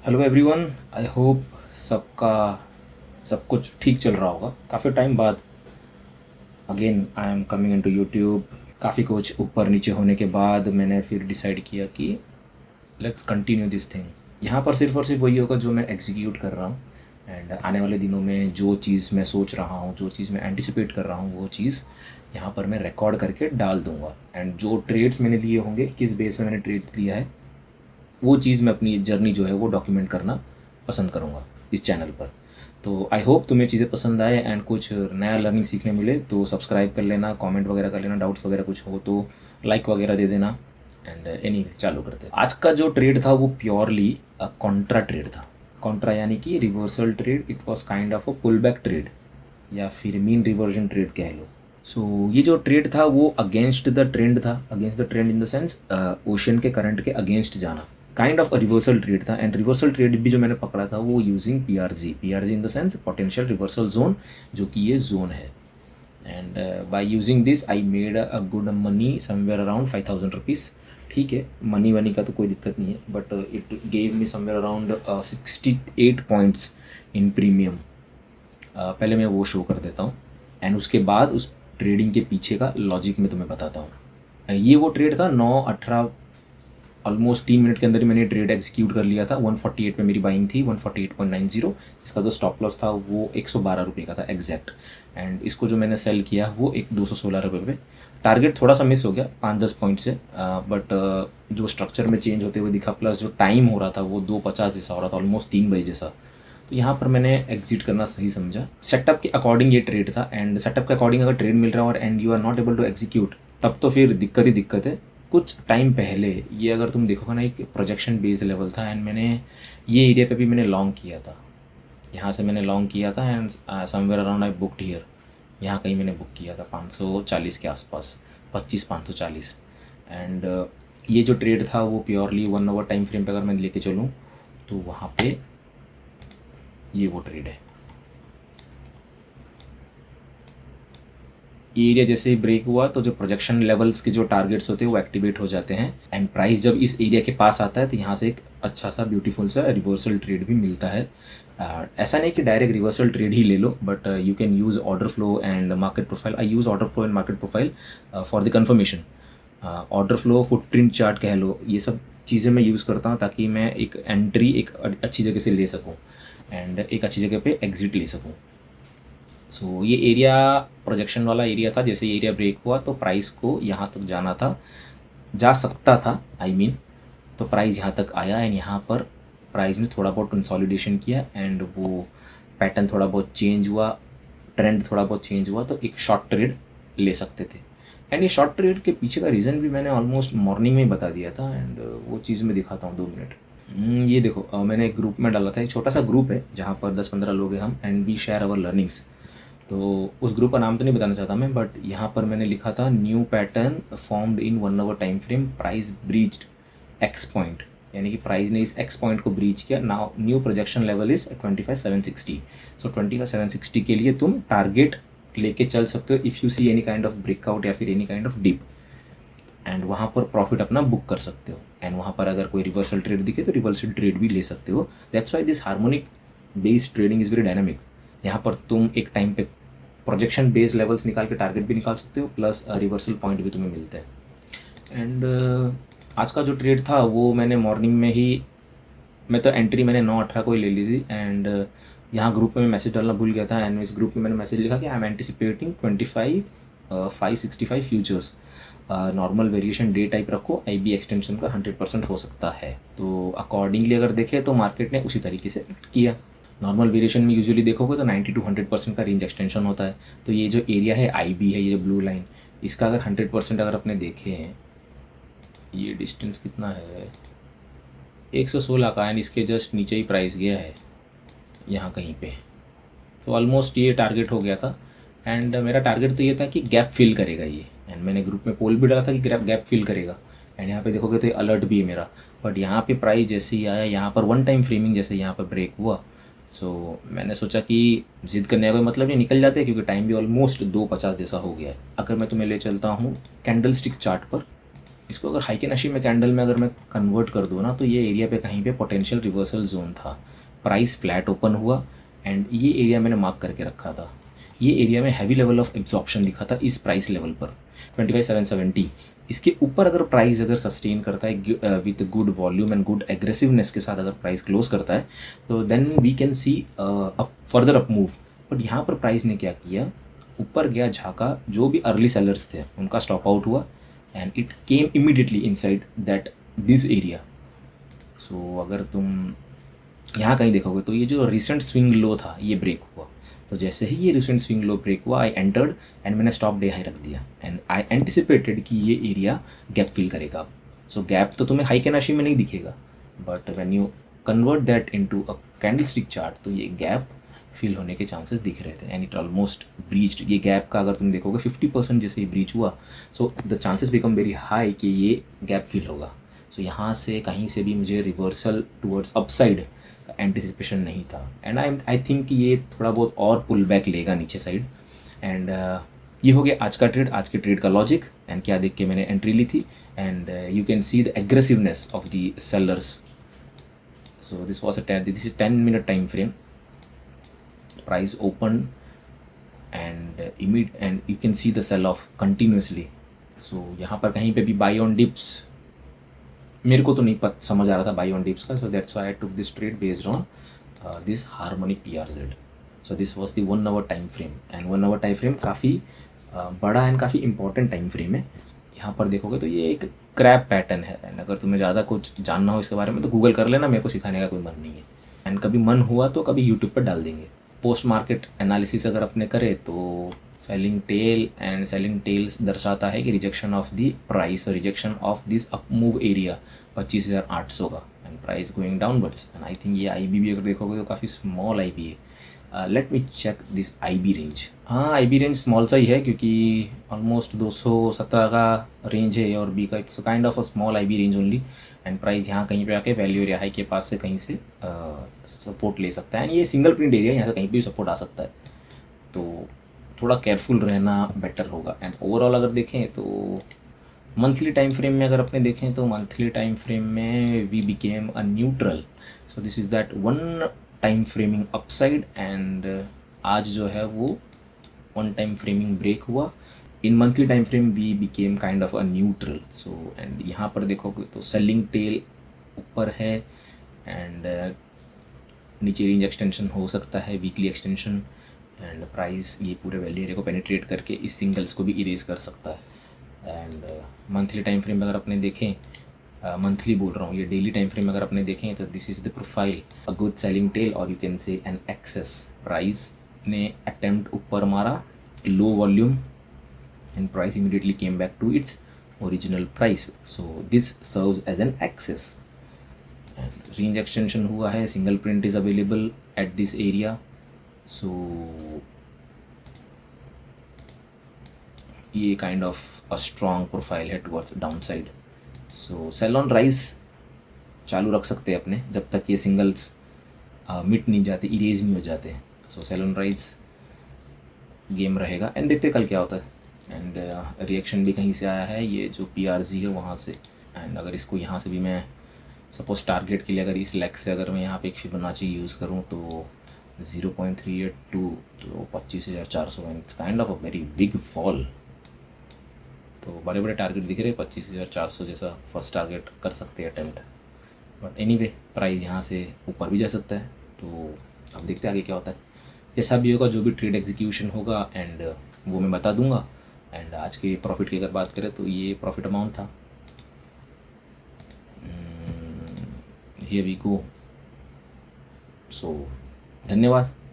Hello everyone. I hope सबका सब कुछ ठीक चल रहा होगा। काफ़ी टाइम बाद again I am coming into YouTube. काफ़ी कुछ ऊपर नीचे होने के बाद मैंने फिर डिसाइड किया कि लेट्स कंटिन्यू दिस थिंग। यहाँ पर सिर्फ और सिर्फ वही होगा जो मैं एग्जीक्यूट कर रहा हूँ। एंड आने वाले दिनों में जो चीज़ मैं सोच रहा हूँ, जो चीज़ मैं एंटिसिपेट कर रहा हूँ, वो चीज़ यहाँ पर मैं रिकॉर्ड करके डाल दूँगा। एंड जो ट्रेड्स मैंने लिए होंगे, किस बेस पे मैंने ट्रेड्स लिया है, वो चीज़ मैं अपनी जर्नी जो है वो डॉक्यूमेंट करना पसंद करूँगा इस चैनल पर। तो आई होप तुम्हें चीज़ें पसंद आए एंड कुछ नया लर्निंग सीखने मिले। तो सब्सक्राइब कर लेना, कमेंट वगैरह कर लेना, डाउट्स वगैरह कुछ हो तो लाइक वगैरह दे देना। एंड एनीवे चालू करते हैं। आज का जो ट्रेड था वो प्योरली कॉन्ट्रा ट्रेड था। कॉन्ट्रा यानी कि reversal trade. It was kind of a pull back trade या फिर मीन रिवर्जन ट्रेड कह लो। सो ये जो ट्रेड था वो अगेंस्ट द ट्रेंड था। Against the trend in the sense ocean के करंट के अगेंस्ट जाना। Kind of a reversal trade था। एंड रिवर्सल ट्रेड भी जो मैंने पकड़ा था वो using PRG in the sense potential reversal zone, जो कि ये जोन है। And by using this I made a good money somewhere around 5,000 rupees. ठीक है, मनी वनी का तो कोई दिक्कत नहीं है, but it gave me somewhere around 68 points in premium. पहले मैं वो शो कर देता हूँ एंड उसके बाद उस ट्रेडिंग के पीछे का लॉजिक मैं तुम्हें बताता हूँ। ये वो ट्रेड था 9-18, ऑलमोस्ट 3 मिनट के अंदर ही मैंने ट्रेड एग्जीक्यूट कर लिया था। 148 में मेरी बाइंग थी, 148.90। इसका जो स्टॉप लॉस था वो 112 रुपये का था एग्जैक्ट। एंड इसको जो मैंने सेल किया वो एक 216 रुपये पे। टारगेट थोड़ा सा मिस हो गया 5-10 पॉइंट से, बट जो स्ट्रक्चर में चेंज होते हुए दिखा, प्लस जो टाइम हो रहा था वो 2:50 जैसा हो रहा था, ऑलमोस्ट 3 बजे जैसा। तो यहाँ पर मैंने एग्जिट करना सही समझा। सेटअप के अकॉर्डिंग ये ट्रेड था। एंड सेटअप के अकॉर्डिंग अगर ट्रेड मिल रहा है और and you are not able to execute, तब तो फिर दिक्कत ही दिक्कत है। कुछ टाइम पहले ये अगर तुम देखोगे ना, एक प्रोजेक्शन बेस लेवल था एंड मैंने ये एरिया पे भी मैंने लॉन्ग किया था। यहाँ से मैंने लॉन्ग किया था and somewhere around I booked here. यहाँ कहीं मैंने बुक किया था 540 के आसपास, 25-540। एंड ये जो ट्रेड था वो प्योरली 1 आवर टाइम फ्रेम पे अगर मैं लेके चलूँ तो वहाँ पे ये वो ट्रेड है। ये एरिया जैसे ही ब्रेक हुआ तो जो प्रोजेक्शन लेवल्स के जो टारगेट्स होते हैं वो एक्टिवेट हो जाते हैं। एंड प्राइस जब इस एरिया के पास आता है तो यहाँ से एक अच्छा सा ब्यूटीफुल सा रिवर्सल ट्रेड भी मिलता है। ऐसा नहीं कि डायरेक्ट रिवर्सल ट्रेड ही ले लो, but you can use order flow and market profile. I use order flow and market profile for the confirmation. Order flow, footprint chart कह लो, ये सब चीज़ें मैं यूज़ करता हूँ ताकि मैं एक एंट्री एक अच्छी जगह से ले सकूँ एंड एक अच्छी जगह पे एग्जिट ले सकूँ। सो ये एरिया प्रोजेक्शन वाला एरिया था। जैसे ये एरिया ब्रेक हुआ तो प्राइस को यहाँ तक जाना था, जा सकता था आई मीन। तो प्राइस यहाँ तक आया एंड यहाँ पर प्राइस ने थोड़ा बहुत कंसोलिडेशन किया एंड वो पैटर्न थोड़ा बहुत चेंज हुआ, ट्रेंड थोड़ा बहुत चेंज हुआ, तो एक शॉर्ट ट्रेड ले सकते थे। एंड ये शॉर्ट ट्रेड के पीछे का रीज़न भी मैंने ऑलमोस्ट मॉर्निंग में ही बता दिया था। एंड वो चीज़ मैं दिखाता हूँ 2 मिनट। ये देखो, मैंने एक ग्रुप में डाला था। एक छोटा सा ग्रुप है जहाँ पर 10-15 लोग हैं हम, and we share our learnings. तो उस ग्रुप का नाम तो नहीं बताना चाहता मैं, बट यहाँ पर मैंने लिखा था new pattern formed in 1 hour time frame, price breached X point, यानी कि प्राइस ने इस एक्स पॉइंट को ब्रीच किया। Now new projection level is 25,760। So 25,760 के लिए तुम टारगेट लेके चल सकते हो if you see any kind of breakout या फिर any kind of dip, and वहाँ पर प्रॉफिट अपना बुक कर सकते हो। एंड वहाँ पर अगर कोई रिवर्सल ट्रेड दिखे तो रिवर्सल ट्रेड भी ले सकते हो। That's why this harmonic based trading is very dynamic. यहाँ पर तुम एक टाइम पे प्रोजेक्शन बेस्ड लेवल्स निकाल के टारगेट भी निकाल सकते हो, प्लस रिवर्सल पॉइंट भी तुम्हें मिलते हैं। एंड आज का जो ट्रेड था वो मैंने मॉर्निंग में ही, मैं तो एंट्री मैंने 9-18 को ही ले ली थी। एंड यहाँ ग्रुप में मैसेज डालना भूल गया था एंड इस ग्रुप में मैंने मैसेज लिखा कि I am anticipating 25,565 futures. Normal variation day type रखो, IB एक्सटेंशन का 100% हो सकता है। तो अकॉर्डिंगली अगर देखें तो मार्केट ने उसी तरीके से एक्ट किया। नॉर्मल वेरिएशन में यूजुअली देखोगे तो 90-100% का रेंज एक्सटेंशन होता है। तो ये जो एरिया है IB है, ये ब्लू लाइन, इसका अगर 100% अगर अपने देखें, ये डिस्टेंस कितना है, 116 का, एंड इसके जस्ट नीचे ही प्राइस गया है यहाँ कहीं पे। तो ऑलमोस्ट ये टारगेट हो गया था। एंड मेरा टारगेट तो ये था कि गैप फिल करेगा ये। एंड मैंने ग्रुप में पोल भी डाला था कि गैप फिल करेगा। एंड यहाँ पे देखोगे तो अलर्ट भी है मेरा। बट यहाँ पे प्राइस जैसे ही आया, यहाँ पर वन टाइम फ्रेमिंग जैसे यहाँ पर ब्रेक हुआ, सो मैंने सोचा कि जिद करने का कोई मतलब नहीं, निकल जाते, क्योंकि टाइम भी ऑलमोस्ट 2:50 जैसा हो गया है। अगर मैं तुम्हें ले चलता हूँ कैंडल स्टिक चार्ट पर, इसको अगर हाइकेनाशी में कैंडल में अगर मैं कन्वर्ट कर दूँ ना, तो ये एरिया पे कहीं पे पोटेंशियल रिवर्सल जोन था। प्राइस फ्लैट ओपन हुआ एंड ये एरिया मैंने मार्क करके रखा था। ये एरिया में हैवी लेवल ऑफ एब्जॉर्प्शन दिखा था इस प्राइस लेवल पर 25,770। इसके ऊपर अगर प्राइस अगर सस्टेन करता है with good volume and good aggressiveness के साथ अगर प्राइस क्लोज करता है, तो then we can see further up move. But यहाँ पर प्राइस ने क्या किया, ऊपर गया, झाँका, जो भी अर्ली सेलर्स थे उनका स्टॉप आउट हुआ and it came immediately inside that this area. So अगर तुम यहाँ कहीं देखोगे तो ये जो रिसेंट स्विंग लो था ये ब्रेक हुआ। तो जैसे ही ये रिसेंट स्विंग लो ब्रेक हुआ, आई एंटर्ड एंड मैंने स्टॉप डे हाई रख दिया एंड आई एंटिसिपेटेड कि ये एरिया गैप फिल करेगा। सो गैप तो तुम्हें हाई कैनाशी में नहीं दिखेगा, but when you convert that into a candle stick chart तो ये गैप फिल होने के चांसेस दिख रहे थे एंड इट ऑलमोस्ट ब्रीच्ड। ये गैप का अगर तुम देखोगे 50% जैसे ही ब्रीच हुआ, so the chances become very high कि ये गैप फिल होगा। सो यहाँ से कहीं से भी मुझे रिवर्सल टूवर्ड्स अपसाइड का एंटिसिपेशन नहीं था एंड आई थिंक ये थोड़ा बहुत और पुल बैक लेगा नीचे साइड। एंड ये हो गया आज का ट्रेड, आज के ट्रेड का लॉजिक एंड क्या देख के मैंने एंट्री ली थी। And you can see the aggressiveness of the sellers. So this was this is 10-minute time frame. Price open and you can see the sell off continuously. So यहाँ पर कहीं पे भी बाई ऑन डिप्स मेरे को तो नहीं समझ आ रहा था बाई ऑन डिप्स का। So that's why I took this trade based on this harmonic PRZ। So this was the 1 hour time frame and 1 hour time frame काफ़ी बड़ा एंड काफ़ी इंपॉर्टेंट टाइम फ्रेम है। यहाँ पर देखोगे तो ये एक क्रैप पैटर्न है एंड अगर तुम्हें ज़्यादा कुछ जानना हो इसके बारे में तो गूगल कर लेना, मेरे को सिखाने का कोई मन नहीं है एंड कभी मन हुआ तो कभी यूट्यूब पर डाल देंगे। पोस्ट मार्केट एनालिसिस अगर अपने करें तो selling tail and selling tails दर्शाता है कि रिजेक्शन ऑफ द प्राइस और rejection of this up move area 25,800 का and price going downwards. And I think ये IB भी अगर देखोगे तो काफ़ी स्मॉल IB है। Let me check this IB range. हाँ, IB रेंज स्मॉल सा ही है क्योंकि ऑलमोस्ट 217 का रेंज है और B का it's kind of a small IB range only. And price यहाँ कहीं पे आके वैल्यू एरिया हाई के पास से कहीं से सपोर्ट ले सकता है एंड ये सिंगल प्रिंट एरिया, यहाँ से कहीं पे भी सपोर्ट आ सकता है। तो थोड़ा केयरफुल रहना बेटर होगा। एंड ओवरऑल अगर देखें तो मंथली टाइम फ्रेम में अगर अपने देखें तो मंथली टाइम फ्रेम में we became a neutral. So this is that one time framing upside and आज जो है वो वन टाइम फ्रेमिंग ब्रेक हुआ। In monthly time frame we became kind of a neutral. So and यहाँ पर देखोगे तो सेलिंग टेल ऊपर है एंड नीचे रेंज एक्सटेंशन हो सकता है, वीकली एक्सटेंशन एंड प्राइस ये पूरे वैल्यू एरिया को पेनिट्रेट करके इस सिंगल्स को भी इरेज कर सकता है। एंड मंथली टाइम फ्रेम अगर अपने देखें, मंथली बोल रहा हूँ, ये डेली टाइम फ्रेम अगर अपने देखें तो this is the profile, a good selling tail or you can say an excess. Price ने अटेम्प्ट ऊपर मारा, low volume and price immediately came back to its original price. So this serves as an excess and range extension हुआ है, single print is available at this area. So ये kind of a strong profile है towards down side. So sell on rise चालू रख सकते हैं अपने जब तक ये सिंगल्स मिट नहीं जाते, इरेज नहीं हो जाते। सो सेल ऑन राइज गेम रहेगा एंड देखते कल क्या होता है। एंड रिएक्शन भी कहीं से आया है, ये जो PRZ है वहाँ से। एंड अगर इसको यहाँ से भी मैं सपोज टारगेट के लिए अगर इस लेग से अगर मैं यहाँ पे एक फिबोनाची यूज़ करूँ तो 0.382 तो 25,400 it's kind of a very big fall. तो बड़े बड़े टारगेट दिख रहे हैं, 25,400 जैसा फर्स्ट टारगेट कर सकते हैं अटैम्प्ट। बट एनीवे प्राइस यहाँ से ऊपर भी जा सकता है, तो अब देखते हैं आगे क्या होता है। जैसा भी होगा, जो भी ट्रेड एग्जीक्यूशन होगा एंड वो मैं बता दूंगा। एंड आज के प्रॉफिट की अगर बात करें तो ये प्रॉफिट अमाउंट था, हियर वी गो। सो धन्यवाद।